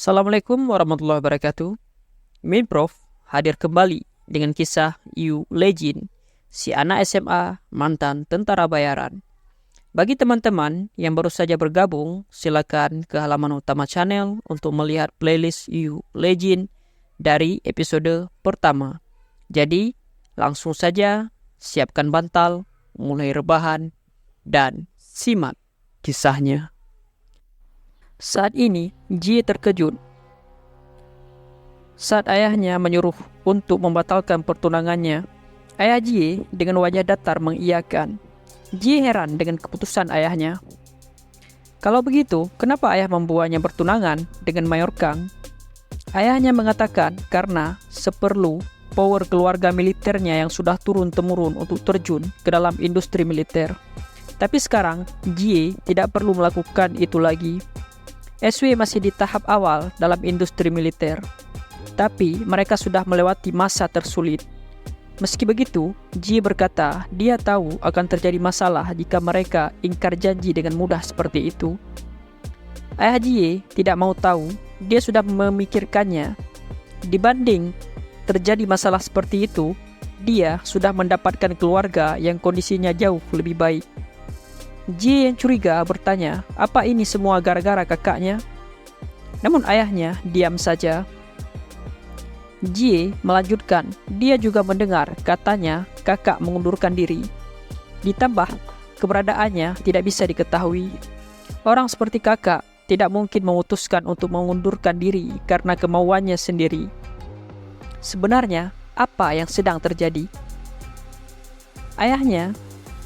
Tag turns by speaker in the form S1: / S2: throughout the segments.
S1: Assalamualaikum warahmatullahi wabarakatuh. Prof hadir kembali dengan kisah You Legend, si anak SMA mantan tentara bayaran. Bagi teman-teman yang baru saja bergabung, silakan ke halaman utama channel untuk melihat playlist You Legend dari episode pertama. Jadi, langsung saja siapkan bantal, mulai rebahan, dan simak kisahnya. Saat ini, Jie terkejut saat ayahnya menyuruh untuk membatalkan pertunangannya. Ayah Jie dengan wajah datar mengiyakan. Jie heran dengan keputusan ayahnya. Kalau begitu, kenapa ayah membuatnya bertunangan dengan Mayor Kang? Ayahnya mengatakan karena seperlu power keluarga militernya yang sudah turun-temurun untuk terjun ke dalam industri militer. Tapi sekarang, Jie tidak perlu melakukan itu lagi. SW masih di tahap awal dalam industri militer, tapi mereka sudah melewati masa tersulit. Meski begitu, Jie berkata dia tahu akan terjadi masalah jika mereka ingkar janji dengan mudah seperti itu. Ayah Jie tidak mau tahu, dia sudah memikirkannya. Dibanding terjadi masalah seperti itu, dia sudah mendapatkan keluarga yang kondisinya jauh lebih baik. Jie yang curiga bertanya, apa ini semua gara-gara kakaknya? Namun ayahnya diam saja. Jie melanjutkan, dia juga mendengar katanya kakak mengundurkan diri. Ditambah, keberadaannya tidak bisa diketahui. Orang seperti kakak tidak mungkin memutuskan untuk mengundurkan diri karena kemauannya sendiri. Sebenarnya, apa yang sedang terjadi? Ayahnya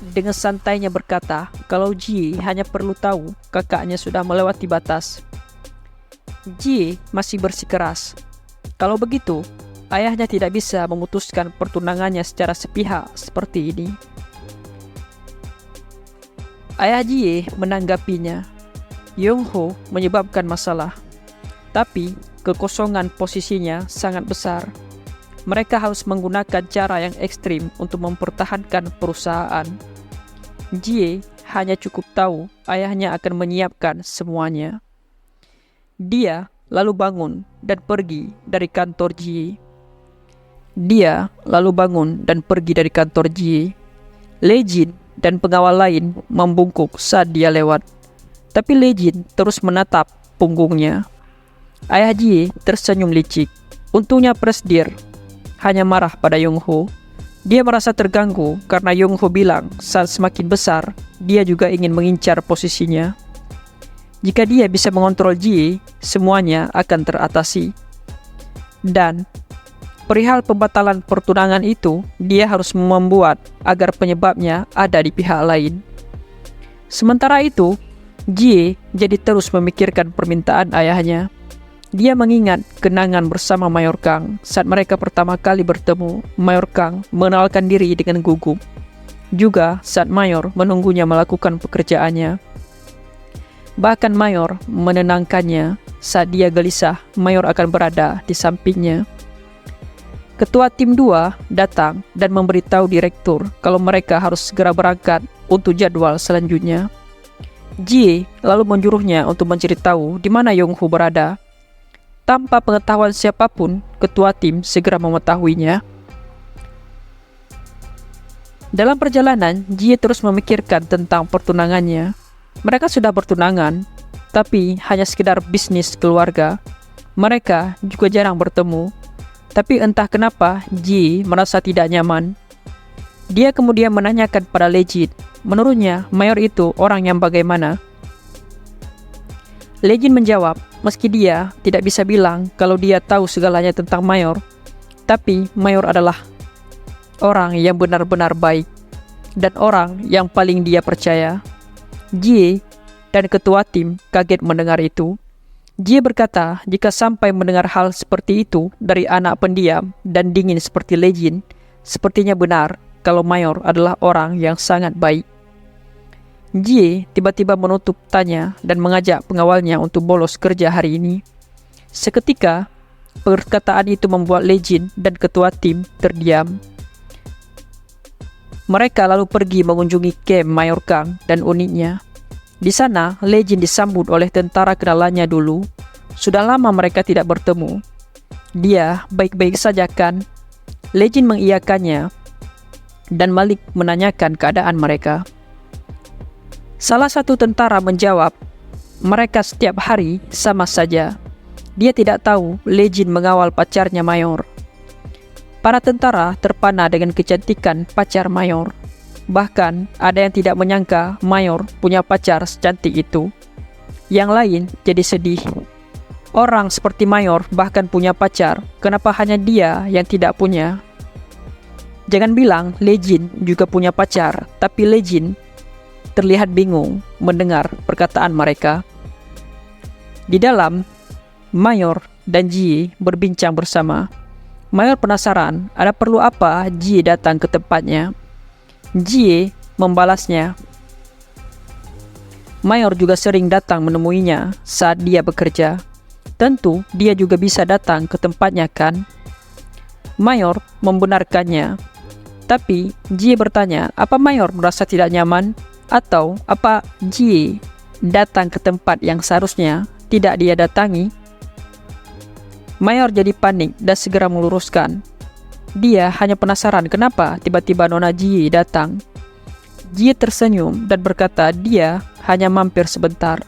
S1: dengan santainya berkata kalau Jie hanya perlu tahu kakaknya sudah melewati batas. Jie masih bersikeras. Kalau begitu, ayahnya tidak bisa memutuskan pertunangannya secara sepihak seperti ini. Ayah Jie menanggapinya. Yong-ho menyebabkan masalah, tapi kekosongan posisinya sangat besar. Mereka harus menggunakan cara yang ekstrim untuk mempertahankan perusahaan. Jie hanya cukup tahu ayahnya akan menyiapkan semuanya. Dia lalu bangun dan pergi dari kantor Jie. Legend dan pengawal lain membungkuk saat dia lewat, tapi Legend terus menatap punggungnya. Ayah Jie tersenyum licik. Untungnya Presdir hanya marah pada Yong-ho. Dia merasa terganggu karena Yong-ho bilang saat semakin besar, dia juga ingin mengincar posisinya. Jika dia bisa mengontrol Jie, semuanya akan teratasi. Dan perihal pembatalan pertunangan itu, dia harus membuat agar penyebabnya ada di pihak lain. Sementara itu, Jie jadi terus memikirkan permintaan ayahnya. Dia mengingat kenangan bersama Mayor Kang saat mereka pertama kali bertemu. Mayor Kang mengenalkan diri dengan gugup. Juga saat Mayor menunggunya melakukan pekerjaannya. Bahkan Mayor menenangkannya saat dia gelisah Mayor akan berada di sampingnya. Ketua tim 2 datang dan memberitahu direktur kalau mereka harus segera berangkat untuk jadwal selanjutnya. Jie lalu menyuruhnya untuk mencari tahu di mana Yong-ho berada. Tanpa pengetahuan siapapun, ketua tim segera mengetahuinya. Dalam perjalanan, Jie terus memikirkan tentang pertunangannya. Mereka sudah bertunangan, tapi hanya sekedar bisnis keluarga. Mereka juga jarang bertemu. Tapi entah kenapa, Jie merasa tidak nyaman. Dia kemudian menanyakan pada Legend, menurutnya Mayor itu orang yang bagaimana? Legend menjawab, meski dia tidak bisa bilang kalau dia tahu segalanya tentang Mayor, tapi Mayor adalah orang yang benar-benar baik dan orang yang paling dia percaya. Jie dan ketua tim kaget mendengar itu. Jie berkata jika sampai mendengar hal seperti itu dari anak pendiam dan dingin seperti Legend, sepertinya benar kalau Mayor adalah orang yang sangat baik. Jie tiba-tiba menutup tanya dan mengajak pengawalnya untuk bolos kerja hari ini. Seketika, perkataan itu membuat Legend dan ketua tim terdiam. Mereka lalu pergi mengunjungi kamp Mayor Kang dan unitnya. Di sana, Legend disambut oleh tentara kenalannya dulu. Sudah lama mereka tidak bertemu. Dia baik-baik saja kan? Legend mengiyakannya dan Malik menanyakan keadaan mereka. Salah satu tentara menjawab, mereka setiap hari sama saja. Dia tidak tahu Legend mengawal pacarnya Mayor. Para tentara terpana dengan kecantikan pacar Mayor. Bahkan ada yang tidak menyangka Mayor punya pacar secantik itu. Yang lain jadi sedih. Orang seperti Mayor bahkan punya pacar, kenapa hanya dia yang tidak punya? Jangan bilang Legend juga punya pacar, tapi Legend terlihat bingung mendengar perkataan mereka. Di dalam, Mayor dan Jie berbincang bersama. Mayor penasaran ada perlu apa Jie datang ke tempatnya. Jie membalasnya, Mayor juga sering datang menemuinya saat dia bekerja. Tentu dia juga bisa datang ke tempatnya kan? Mayor membenarkannya. Tapi Jie bertanya, apa Mayor merasa tidak nyaman? Atau apa Jie datang ke tempat yang seharusnya tidak dia datangi? Mayor jadi panik dan segera meluruskan. Dia hanya penasaran kenapa tiba-tiba Nona Jie datang. Jie tersenyum dan berkata dia hanya mampir sebentar.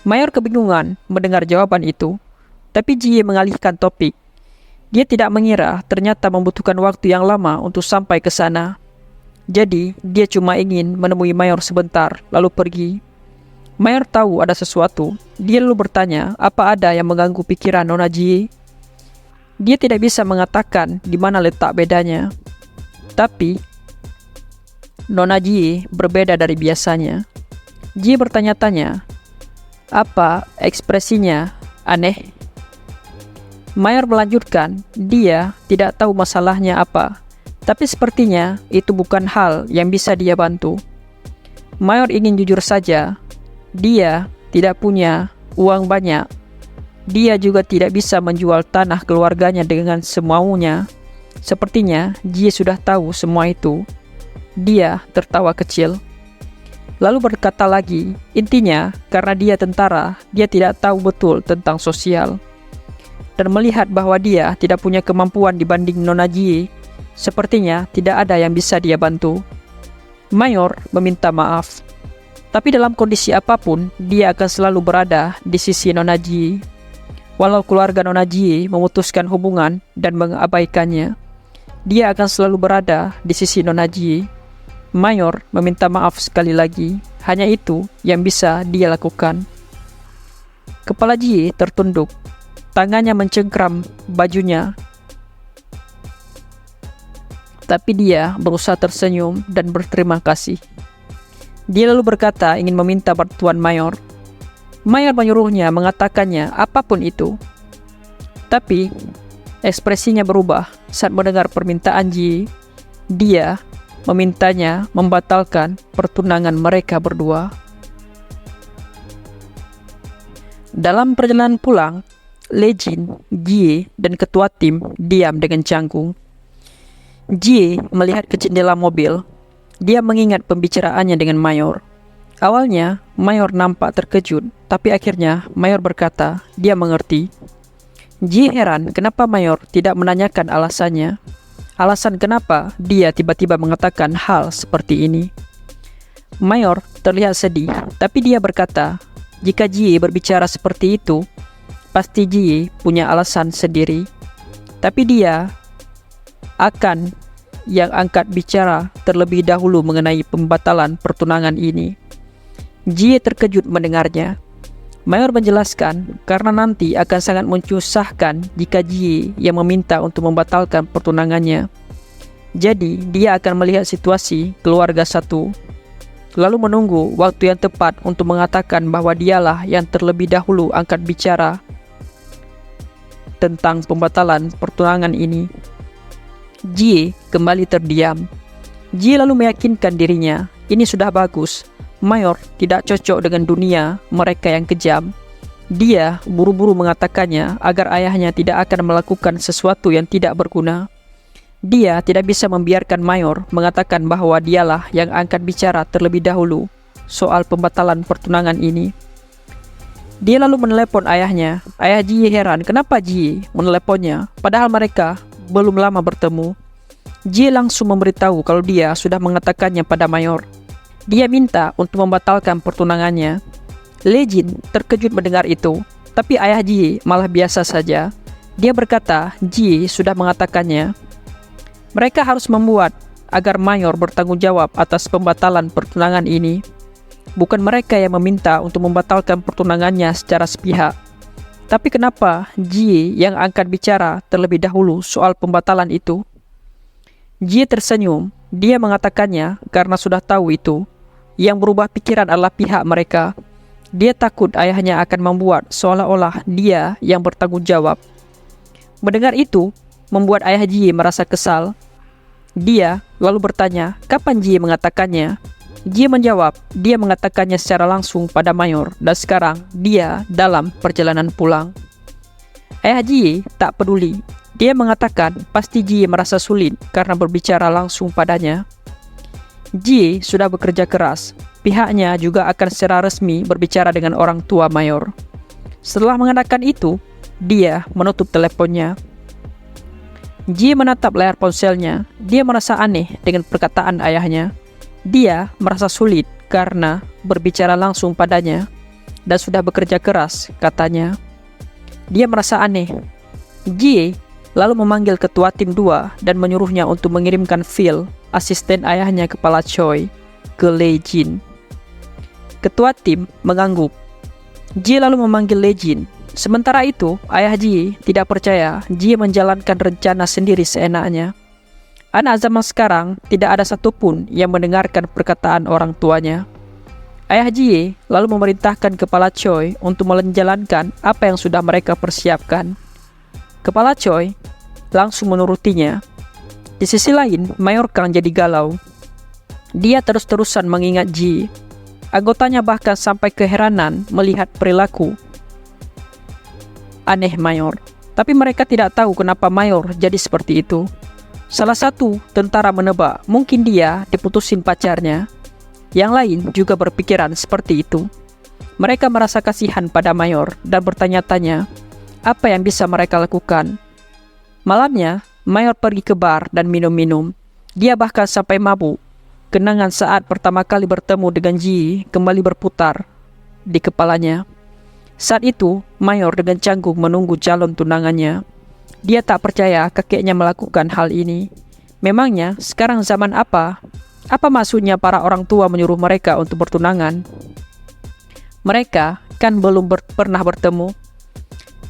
S1: Mayor kebingungan mendengar jawaban itu, tapi Jie mengalihkan topik. Dia tidak mengira ternyata membutuhkan waktu yang lama untuk sampai ke sana. Jadi, dia cuma ingin menemui Mayor sebentar, lalu pergi. Mayor tahu ada sesuatu. Dia lalu bertanya, apa ada yang mengganggu pikiran Nona Jie? Dia tidak bisa mengatakan di mana letak bedanya. Tapi, Nona Jie berbeda dari biasanya. Jie bertanya-tanya, apa ekspresinya aneh? Mayor melanjutkan, dia tidak tahu masalahnya apa, tapi sepertinya itu bukan hal yang bisa dia bantu. Mayor ingin jujur saja, dia tidak punya uang banyak. Dia juga tidak bisa menjual tanah keluarganya dengan semaunya. Sepertinya Jie sudah tahu semua itu. Dia tertawa kecil. Lalu berkata lagi, intinya karena dia tentara, dia tidak tahu betul tentang sosial. Dan melihat bahwa dia tidak punya kemampuan dibanding Nona Jie, sepertinya tidak ada yang bisa dia bantu. Mayor meminta maaf. Tapi dalam kondisi apapun, dia akan selalu berada di sisi Nona Jie. Walau keluarga Nona Jie memutuskan hubungan dan mengabaikannya, dia akan selalu berada di sisi Nona Jie. Mayor meminta maaf sekali lagi. Hanya itu yang bisa dia lakukan. Kepala Jie tertunduk. Tangannya mencengkram bajunya. Tapi dia berusaha tersenyum dan berterima kasih. Dia lalu berkata ingin meminta bantuan Mayor. Mayor menyuruhnya mengatakannya apapun itu. Tapi ekspresinya berubah saat mendengar permintaan Jie. Dia memintanya membatalkan pertunangan mereka berdua. Dalam perjalanan pulang, Legend, Jie, dan ketua tim diam dengan canggung. Jie melihat ke jendela mobil. Dia mengingat pembicaraannya dengan Mayor. Awalnya, Mayor nampak terkejut, tapi akhirnya Mayor berkata dia mengerti. Jie heran kenapa Mayor tidak menanyakan alasannya. Alasan kenapa dia tiba-tiba mengatakan hal seperti ini. Mayor terlihat sedih, tapi dia berkata, jika Jie berbicara seperti itu, pasti Jie punya alasan sendiri. Tapi dia akan yang angkat bicara terlebih dahulu mengenai pembatalan pertunangan ini. Jie terkejut mendengarnya. Mayor menjelaskan karena nanti akan sangat menyusahkan jika Jie yang meminta untuk membatalkan pertunangannya. Jadi dia akan melihat situasi keluarga satu, lalu menunggu waktu yang tepat untuk mengatakan bahwa dialah yang terlebih dahulu angkat bicara tentang pembatalan pertunangan ini. Jie kembali terdiam. Jie lalu meyakinkan dirinya, ini sudah bagus. Mayor tidak cocok dengan dunia mereka yang kejam. Dia buru-buru mengatakannya agar ayahnya tidak akan melakukan sesuatu yang tidak berguna. Dia tidak bisa membiarkan Mayor mengatakan bahwa dialah yang angkat bicara terlebih dahulu soal pembatalan pertunangan ini. Dia lalu menelepon ayahnya. Ayah Jie heran kenapa Jie meneleponnya, padahal mereka belum lama bertemu. Jie langsung memberitahu kalau dia sudah mengatakannya pada Mayor. Dia minta untuk membatalkan pertunangannya. Lee Jin terkejut mendengar itu, tapi ayah Jie malah biasa saja. Dia berkata Jie sudah mengatakannya. Mereka harus membuat agar Mayor bertanggung jawab atas pembatalan pertunangan ini. Bukan mereka yang meminta untuk membatalkan pertunangannya secara sepihak. Tapi kenapa Jie yang angkat bicara terlebih dahulu soal pembatalan itu? Jie tersenyum. Dia mengatakannya karena sudah tahu itu. Yang berubah pikiran adalah pihak mereka. Dia takut ayahnya akan membuat seolah-olah dia yang bertanggung jawab. Mendengar itu, membuat ayah Jie merasa kesal. Dia lalu bertanya, kapan Jie mengatakannya? Jie menjawab, dia mengatakannya secara langsung pada Mayor dan sekarang dia dalam perjalanan pulang. Ayah Jie tak peduli. Dia mengatakan pasti Jie merasa sulit karena berbicara langsung padanya. Jie sudah bekerja keras. Pihaknya juga akan secara resmi berbicara dengan orang tua Mayor. Setelah mengatakan itu, dia menutup teleponnya. Jie menatap layar ponselnya. Dia merasa aneh dengan perkataan ayahnya. Dia merasa sulit karena berbicara langsung padanya dan sudah bekerja keras, katanya. Dia merasa aneh. Jie lalu memanggil ketua tim 2 dan menyuruhnya untuk mengirimkan Phil, asisten ayahnya kepala Choi, ke Lee Jin. Ketua tim mengangguk. Jie lalu memanggil Lee Jin. Sementara itu, ayah Jie tidak percaya Jie menjalankan rencana sendiri seenaknya. Anak zaman sekarang tidak ada satupun yang mendengarkan perkataan orang tuanya. Ayah Jie lalu memerintahkan kepala Choi untuk menjalankan apa yang sudah mereka persiapkan. Kepala Choi langsung menurutinya. Di sisi lain, Mayor Kang jadi galau. Dia terus-terusan mengingat Jie. Anggotanya bahkan sampai keheranan melihat perilaku aneh Mayor. Tapi mereka tidak tahu kenapa Mayor jadi seperti itu. Salah satu tentara menebak mungkin dia diputusin pacarnya. Yang lain juga berpikiran seperti itu. Mereka merasa kasihan pada Mayor dan bertanya-tanya apa yang bisa mereka lakukan. Malamnya, Mayor pergi ke bar dan minum-minum. Dia bahkan sampai mabuk. Kenangan saat pertama kali bertemu dengan Jie kembali berputar di kepalanya. Saat itu, Mayor dengan canggung menunggu calon tunangannya. Dia tak percaya kakeknya melakukan hal ini. Memangnya sekarang zaman apa? Apa maksudnya para orang tua menyuruh mereka untuk bertunangan? Mereka kan belum pernah bertemu.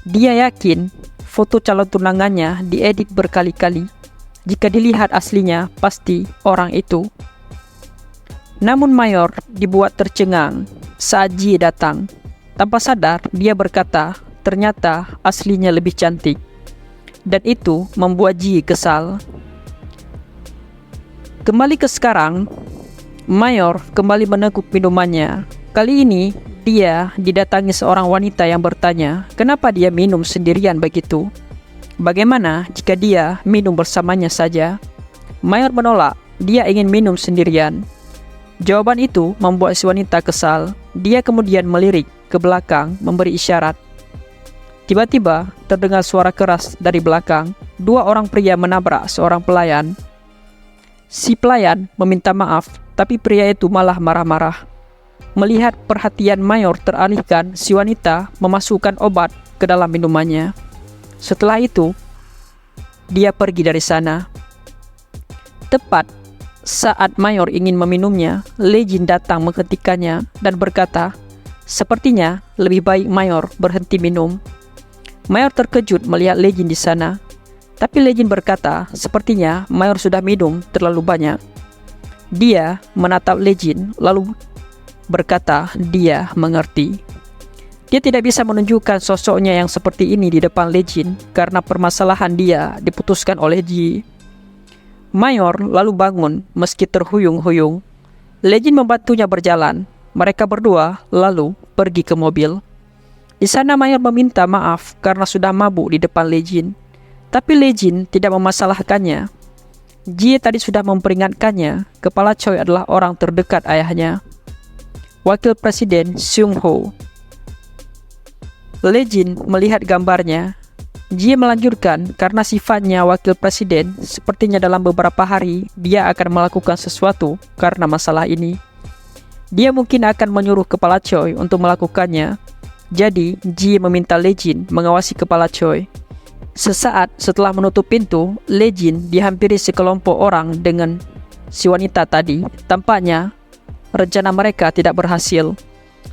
S1: Dia yakin foto calon tunangannya diedit berkali-kali. Jika dilihat aslinya, pasti orang itu. Namun Mayor dibuat tercengang saat Jie datang. Tanpa sadar, dia berkata, ternyata aslinya lebih cantik. Dan itu membuat Jie kesal. Kembali ke sekarang, Mayor kembali meneguk minumannya. Kali ini, dia didatangi seorang wanita yang bertanya, kenapa dia minum sendirian begitu? Bagaimana jika dia minum bersamanya saja? Mayor menolak, dia ingin minum sendirian. Jawaban itu membuat si wanita kesal. Dia kemudian melirik ke belakang memberi isyarat. Tiba-tiba terdengar suara keras dari belakang. 2 orang pria menabrak seorang pelayan. Si pelayan meminta maaf, tapi pria itu malah marah-marah. Melihat perhatian Mayor teralihkan, si wanita memasukkan obat ke dalam minumannya. Setelah itu, dia pergi dari sana. Tepat saat Mayor ingin meminumnya, Lee Jin datang menghentikannya dan berkata, sepertinya lebih baik Mayor berhenti minum. Mayor terkejut melihat Lee Jin di sana. Tapi Lee Jin berkata, sepertinya Mayor sudah minum terlalu banyak. Dia menatap Lee Jin lalu berkata dia mengerti. Dia tidak bisa menunjukkan sosoknya yang seperti ini di depan Lee Jin karena permasalahan dia diputuskan oleh Jie. Mayor lalu bangun meski terhuyung-huyung. Lee Jin membantunya berjalan. Mereka berdua lalu pergi ke mobil. Di sana Mayor meminta maaf karena sudah mabuk di depan Lee Jin. Tapi Lee Jin tidak memasalahkannya. Jie tadi sudah memperingatkannya, kepala Choi adalah orang terdekat ayahnya. Wakil Presiden Seung Ho. Le Jin melihat gambarnya. Jie melanjutkan karena sifatnya wakil presiden, sepertinya dalam beberapa hari dia akan melakukan sesuatu karena masalah ini. Dia mungkin akan menyuruh kepala Choi untuk melakukannya. Jadi, Jie meminta Le Jin mengawasi kepala Choi. Sesaat setelah menutup pintu, Le Jin dihampiri sekelompok orang dengan si wanita tadi. Tampaknya rencana mereka tidak berhasil.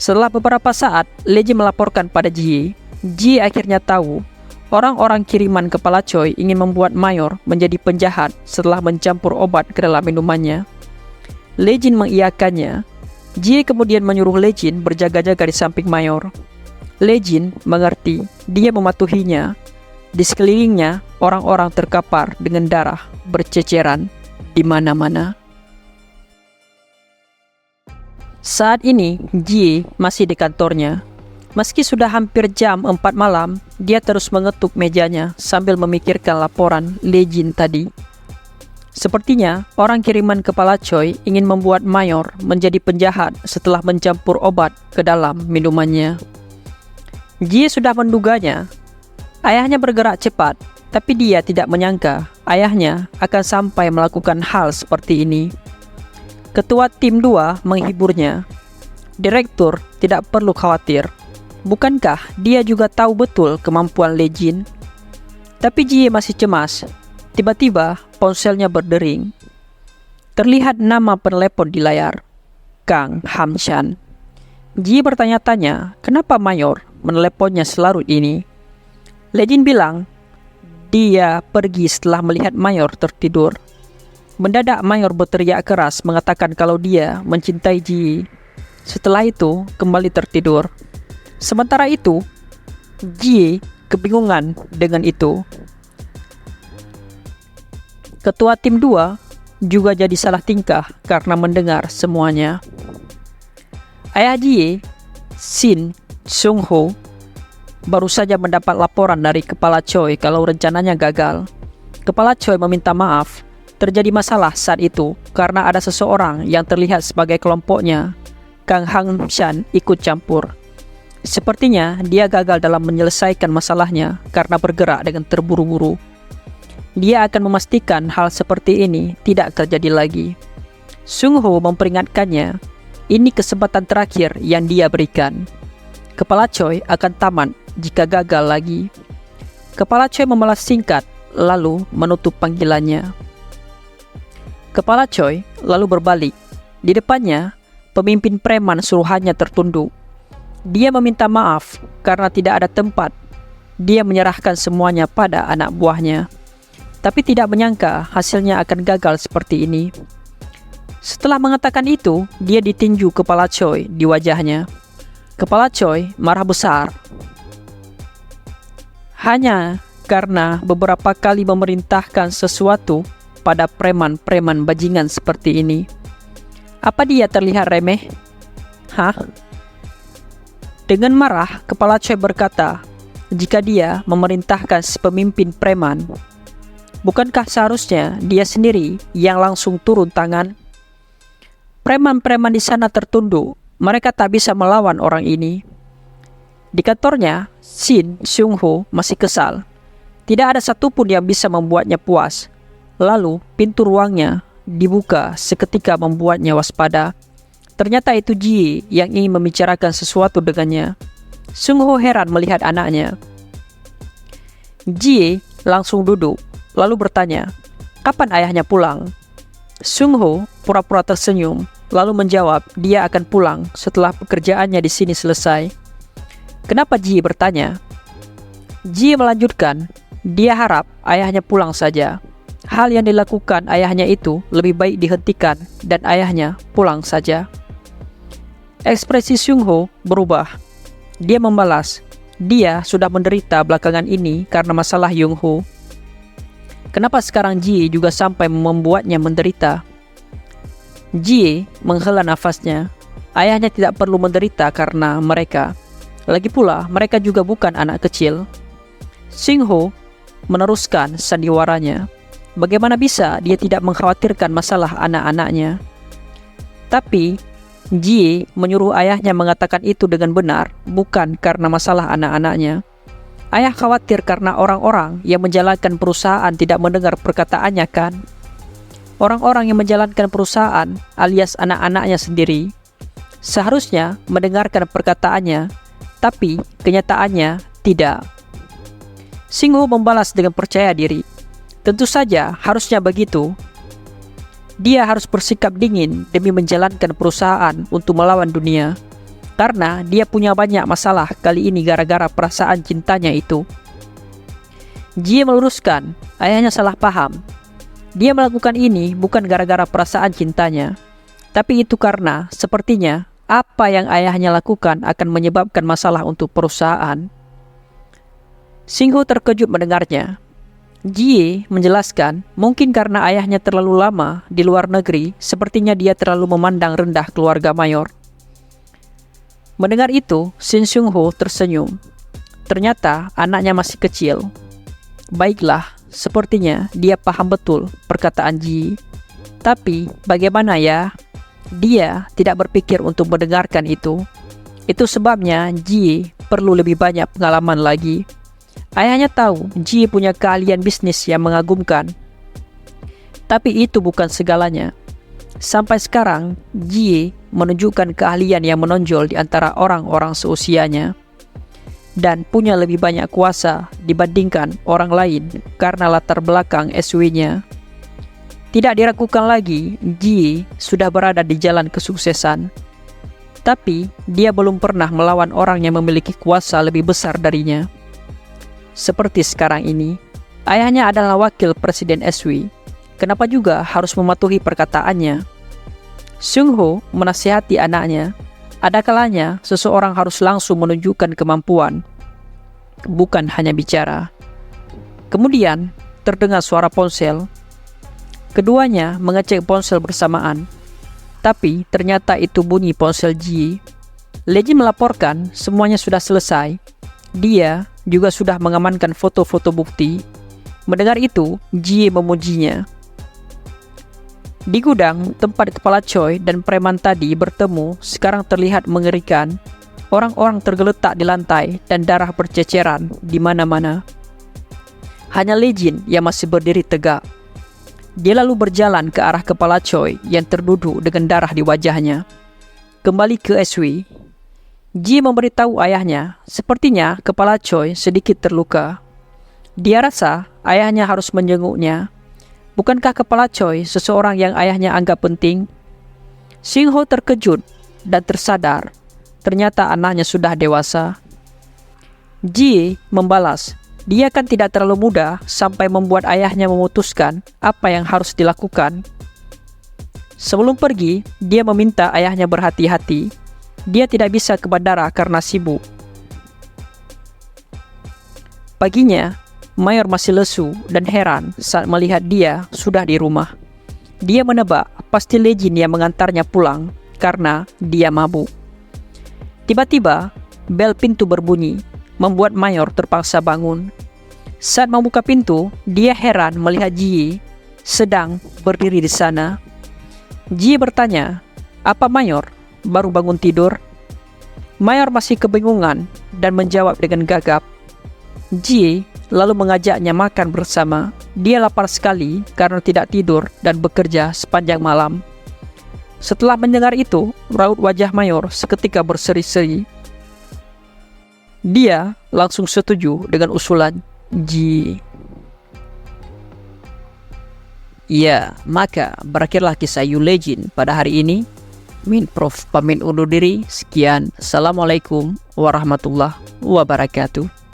S1: Setelah beberapa saat, Le Jin melaporkan pada Jie. Jie akhirnya tahu orang-orang kiriman kepala Choi ingin membuat Mayor menjadi penjahat setelah mencampur obat ke dalam minumannya. Le Jin mengiyakannya. Jie kemudian menyuruh Le Jin berjaga-jaga di samping Mayor. Le Jin mengerti. Dia mematuhinya. Di sekelilingnya, orang-orang terkapar dengan darah berceceran di mana-mana. Saat ini, Jie masih di kantornya. Meski sudah hampir jam 4 malam, dia terus mengetuk mejanya sambil memikirkan laporan Le Jin tadi. Sepertinya, orang kiriman kepala Choi ingin membuat Mayor menjadi penjahat setelah mencampur obat ke dalam minumannya. Jie sudah menduganya. Ayahnya bergerak cepat, tapi dia tidak menyangka ayahnya akan sampai melakukan hal seperti ini. Ketua tim 2 menghiburnya. Direktur tidak perlu khawatir. Bukankah dia juga tahu betul kemampuan Le Jin? Tapi Jie masih cemas. Tiba-tiba ponselnya berdering. Terlihat nama penelepon di layar. Kang Hamchan. Jie bertanya-tanya, kenapa Mayor meneleponnya selarut ini? Le Jin bilang, dia pergi setelah melihat Mayor tertidur. Mendadak Mayor berteriak keras mengatakan kalau dia mencintai Jie. Setelah itu kembali tertidur. Sementara itu, Jie kebingungan dengan itu. Ketua tim 2 juga jadi salah tingkah karena mendengar semuanya. Ayah Jie, Shin Sung-ho, baru saja mendapat laporan dari kepala Choi kalau rencananya gagal. Kepala Choi meminta maaf. Terjadi masalah saat itu karena ada seseorang yang terlihat sebagai kelompoknya, Kang Hamchan, ikut campur. Sepertinya dia gagal dalam menyelesaikan masalahnya karena bergerak dengan terburu-buru. Dia akan memastikan hal seperti ini tidak terjadi lagi. Sung-ho memperingatkannya, ini kesempatan terakhir yang dia berikan. Kepala Choi akan tamat jika gagal lagi. Kepala Choi membalas singkat, lalu menutup panggilannya. Kepala Choi lalu berbalik. Di depannya, pemimpin preman suruhannya tertunduk. Dia meminta maaf karena tidak ada tempat. Dia menyerahkan semuanya pada anak buahnya. Tapi tidak menyangka hasilnya akan gagal seperti ini. Setelah mengatakan itu, dia ditinju kepala Choi di wajahnya. Kepala Choi marah besar. Hanya karena beberapa kali memerintahkan sesuatu pada preman-preman bajingan seperti ini. Apa dia terlihat remeh? Hah? Dengan marah, kepala Choi berkata, jika dia memerintahkan si pemimpin preman, bukankah seharusnya dia sendiri yang langsung turun tangan? Preman-preman di sana tertunduk, mereka tak bisa melawan orang ini. Di kantornya, Shin Sung-ho masih kesal. Tidak ada satupun yang bisa membuatnya puas. Lalu, pintu ruangnya dibuka seketika membuatnya waspada. Ternyata itu Jie yang ingin membicarakan sesuatu dengannya. Sung-ho heran melihat anaknya. Jie langsung duduk, lalu bertanya, kapan ayahnya pulang? Sung-ho pura-pura tersenyum, lalu menjawab dia akan pulang setelah pekerjaannya di sini selesai. Kenapa Jie bertanya? Jie melanjutkan, dia harap ayahnya pulang saja. Hal yang dilakukan ayahnya itu lebih baik dihentikan dan ayahnya pulang saja. Ekspresi Sung-ho berubah. Dia membalas, dia sudah menderita belakangan ini karena masalah Yung-ho. Kenapa sekarang Jie juga sampai membuatnya menderita? Jie menghela nafasnya. Ayahnya tidak perlu menderita karena mereka. Lagi pula, mereka juga bukan anak kecil. Sung-ho meneruskan sandiwaranya. Bagaimana bisa dia tidak mengkhawatirkan masalah anak-anaknya? Tapi, Jie menyuruh ayahnya mengatakan itu dengan benar, bukan karena masalah anak-anaknya. Ayah khawatir karena orang-orang yang menjalankan perusahaan tidak mendengar perkataannya kan. Orang-orang yang menjalankan perusahaan alias anak-anaknya sendiri seharusnya mendengarkan perkataannya, tapi kenyataannya tidak. Xinghu membalas dengan percaya diri. Tentu saja harusnya begitu. Dia harus bersikap dingin demi menjalankan perusahaan untuk melawan dunia. Karena dia punya banyak masalah kali ini gara-gara perasaan cintanya itu. Jie meluruskan, ayahnya salah paham. Dia melakukan ini bukan gara-gara perasaan cintanya, tapi itu karena sepertinya apa yang ayahnya lakukan akan menyebabkan masalah untuk perusahaan. Xinghu terkejut mendengarnya. Jie menjelaskan, mungkin karena ayahnya terlalu lama di luar negeri, sepertinya dia terlalu memandang rendah keluarga mayor. Mendengar itu, Shin Seung-ho tersenyum. Ternyata anaknya masih kecil. Baiklah, sepertinya dia paham betul perkataan Jie. Tapi bagaimana ya? Dia tidak berpikir untuk mendengarkan itu. Itu sebabnya Jie perlu lebih banyak pengalaman lagi. Ayahnya tahu Jie punya keahlian bisnis yang mengagumkan. Tapi itu bukan segalanya. Sampai sekarang, Jie menunjukkan keahlian yang menonjol di antara orang-orang seusianya dan punya lebih banyak kuasa dibandingkan orang lain karena latar belakang SW-nya. Tidak diragukan lagi, Jie sudah berada di jalan kesuksesan. Tapi, dia belum pernah melawan orang yang memiliki kuasa lebih besar darinya. Seperti sekarang ini, ayahnya adalah wakil presiden SW. Kenapa juga harus mematuhi perkataannya? Seung-ho menasihati anaknya, ada kalanya seseorang harus langsung menunjukkan kemampuan, bukan hanya bicara. Kemudian, terdengar suara ponsel. Keduanya mengecek ponsel bersamaan. Tapi ternyata itu bunyi ponsel Jie. Legend melaporkan semuanya sudah selesai. Dia juga sudah mengamankan foto-foto bukti. Mendengar itu, Jie memujinya. Di gudang, tempat kepala Choi dan preman tadi bertemu sekarang terlihat mengerikan. Orang-orang tergeletak di lantai dan darah berceceran di mana-mana. Hanya Legend yang masih berdiri tegak. Dia lalu berjalan ke arah kepala Choi yang terduduk dengan darah di wajahnya. Kembali ke SW. Jie memberitahu ayahnya, sepertinya kepala Choi sedikit terluka. Dia rasa ayahnya harus menjenguknya. Bukankah kepala Choi seseorang yang ayahnya anggap penting? Seung-ho terkejut dan tersadar. Ternyata anaknya sudah dewasa. Jie membalas, dia kan tidak terlalu muda sampai membuat ayahnya memutuskan apa yang harus dilakukan. Sebelum pergi, dia meminta ayahnya berhati-hati. Dia tidak bisa ke bandara karena sibuk. Paginya, Mayor masih lesu dan heran saat melihat dia sudah di rumah. Dia menebak pasti Legend yang mengantarnya pulang karena dia mabuk. Tiba-tiba, bel pintu berbunyi, membuat Mayor terpaksa bangun. Saat membuka pintu, dia heran melihat Jie sedang berdiri di sana. Jie bertanya, "Apa Mayor baru bangun tidur?" Mayor masih kebingungan dan menjawab dengan gagap. Jie lalu mengajaknya makan bersama. Dia lapar sekali karena tidak tidur dan bekerja sepanjang malam. Setelah mendengar itu, raut wajah Mayor seketika berseri-seri. Dia langsung setuju dengan usulan Jie. Ya, maka berakhirlah kisah You Legend pada hari ini. Min Prof pamit undur diri. Sekian. Assalamualaikum warahmatullahi wabarakatuh.